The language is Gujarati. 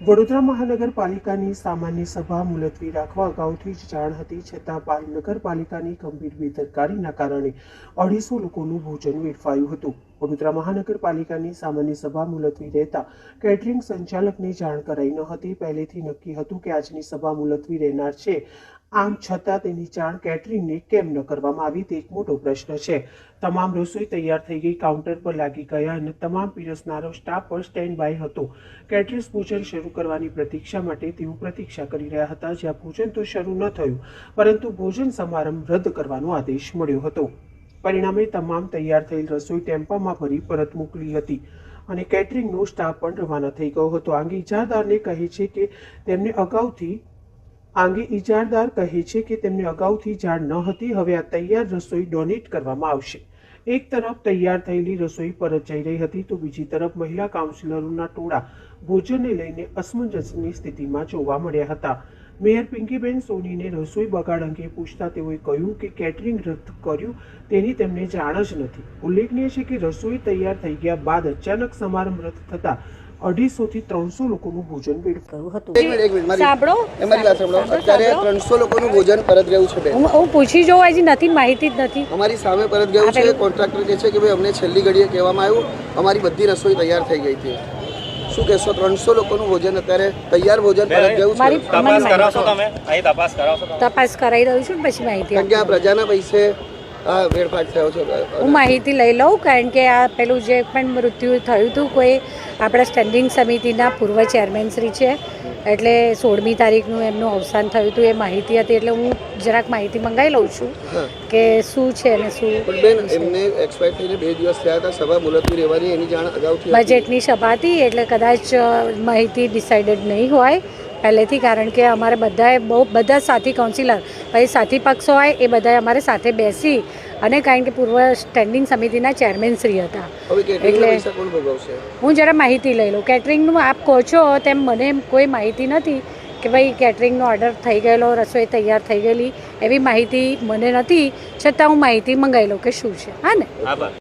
વડોદરા મહાનગરપાલિકાની સામાન્ય સભા મુલતવી રાખવા અગાઉથી જ જાણ હતી, છતાં નગરપાલિકાની ગંભીર બેદરકારીના કારણે 250 લોકોનું ભોજન વેડફાયું હતું। વડોદરા મહાનગરપાલિકાની સામાન્ય સભા મુલતવી રહેતા કેટરિંગ સંચાલકને જાણ કરાઈ ન હતી। પહેલેથી નક્કી હતું કે આજની સભા મુલતવી રહેનાર છે, આમ છતાં તેની જાણ કેટરિંગને કેમ ન કરવામાં આવી તે એક મોટો પ્રશ્ન છે। તમામ રસોઈ તૈયાર થઈ ગઈ, કાઉન્ટર પર લાગી ગયા અને તમામ પીરસનારો સ્ટાફ પર સ્ટેન્ડ બાય હતો। કેટરર્સ ભોજન શરૂ કરવાની પ્રતીક્ષા માટે તેઓ પ્રતીક્ષા કરી રહ્યા હતા, જ્યાં ભોજન તો શરૂ ન થયું પરંતુ ભોજન સમારંભ રદ કરવાનો આદેશ મળ્યો હતો। પરિણામે તમામ તૈયાર થયેલ રસોઈ ટેમ્પામાં ભરી પરત મોકલી હતી અને કેટરિંગનો સ્ટાફ પણ રવાના થઈ ગયો હતો। આંગે ઇજારદાર કહે છે કે તેમને અગાઉથી જાણ ન હતી। હવે આ તૈયાર રસોઈ ડોનેટ કરવામાં આવશે। એક તરફ તૈયાર થયેલી રસોઈ પરત જઈ રહી હતી તો બીજી તરફ મહિલા કાઉન્સિલરોના ટોળા ભોજનને લઈને અસમંજસની સ્થિતિમાં જોવા મળ્યા હતા। મેયર પિંકીબેન સોનીને રસોઈ બગાડ અંગે પૂછતા તેઓએ કહ્યું કે કેટરિંગ રદ કર્યું તેની તેમને જાણ જ નથી। ઉલ્લેખનીય છે કે રસોઈ તૈયાર થઈ ગયા બાદ અચાનક સમારંભ રદ થતા 250 થી 300 લોકોનું ભોજન વેડફાયું હતું। સાંભળો, અત્યારે 300 લોકોનું ભોજન પરત ગયું છે। હું પૂછી જોઉં, હજી નથી, માહિતી જ નથી। અમારી સામે પરત ગયું છે। કોન્ટ્રાક્ટર કહે છે કે ભાઈ અમને છેલ્લી ઘડીએ કહેવામાં આવ્યું, અમારી બધી રસોઈ તૈયાર થઈ ગઈ હતી। શું કહેશો? 300 લોકોનું ભોજન અત્યારે તૈયાર ભોજન પરત ગયું છે। તપાસ કરાવી રહ્યું છું, પછી માહિતી કારણ કે આ પ્રજાના પૈસે આ વેડફાટ થયો છે। હું માહિતી લઈ લઉં, કારણ કે આ પેલું જે પણ મૃત્યુ થયું હતું કોઈ આપણા સ્ટેન્ડિંગ સમિતિના પૂર્વ ચેરમેન શ્રી છે, એટલે 16મી તારીખનું એમનું અવસાન થયું હતું, એ માહિતી હતી। એટલે હું જરાક માહિતી મંગાવી લઉં છું કે શું છે અને શું। પણ બેન, એમને એક્સપાયર થઈને 2 દિવસ થયા હતા, સભા મુલતવી રહેવાની એની જાણ અગાઉથી બજેટની સભા હતી, એટલે કદાચ માહિતી ડિસાઇડેડ નહીં હોય પહેલેથી, કારણ કે અમારે બધા સાથી કાઉન્સિલર પછી સાથી પક્ષો હોય એ બધાએ અમારે સાથે બેસી અને કારણ કે પૂર્વ સ્ટેન્ડિંગ સમિતિના ચેરમેન શ્રી હતા, એટલે હું જરા માહિતી લઈ લઉં। કેટરિંગનું આપ કહો છો તેમ મને કોઈ માહિતી નથી કે ભાઈ કેટરિંગનો ઓર્ડર થઈ ગયેલો, રસોઈ તૈયાર થઈ ગયેલી, એવી માહિતી મને નથી, છતાં હું માહિતી મંગાવી લઉં કે શું છે। હા ને।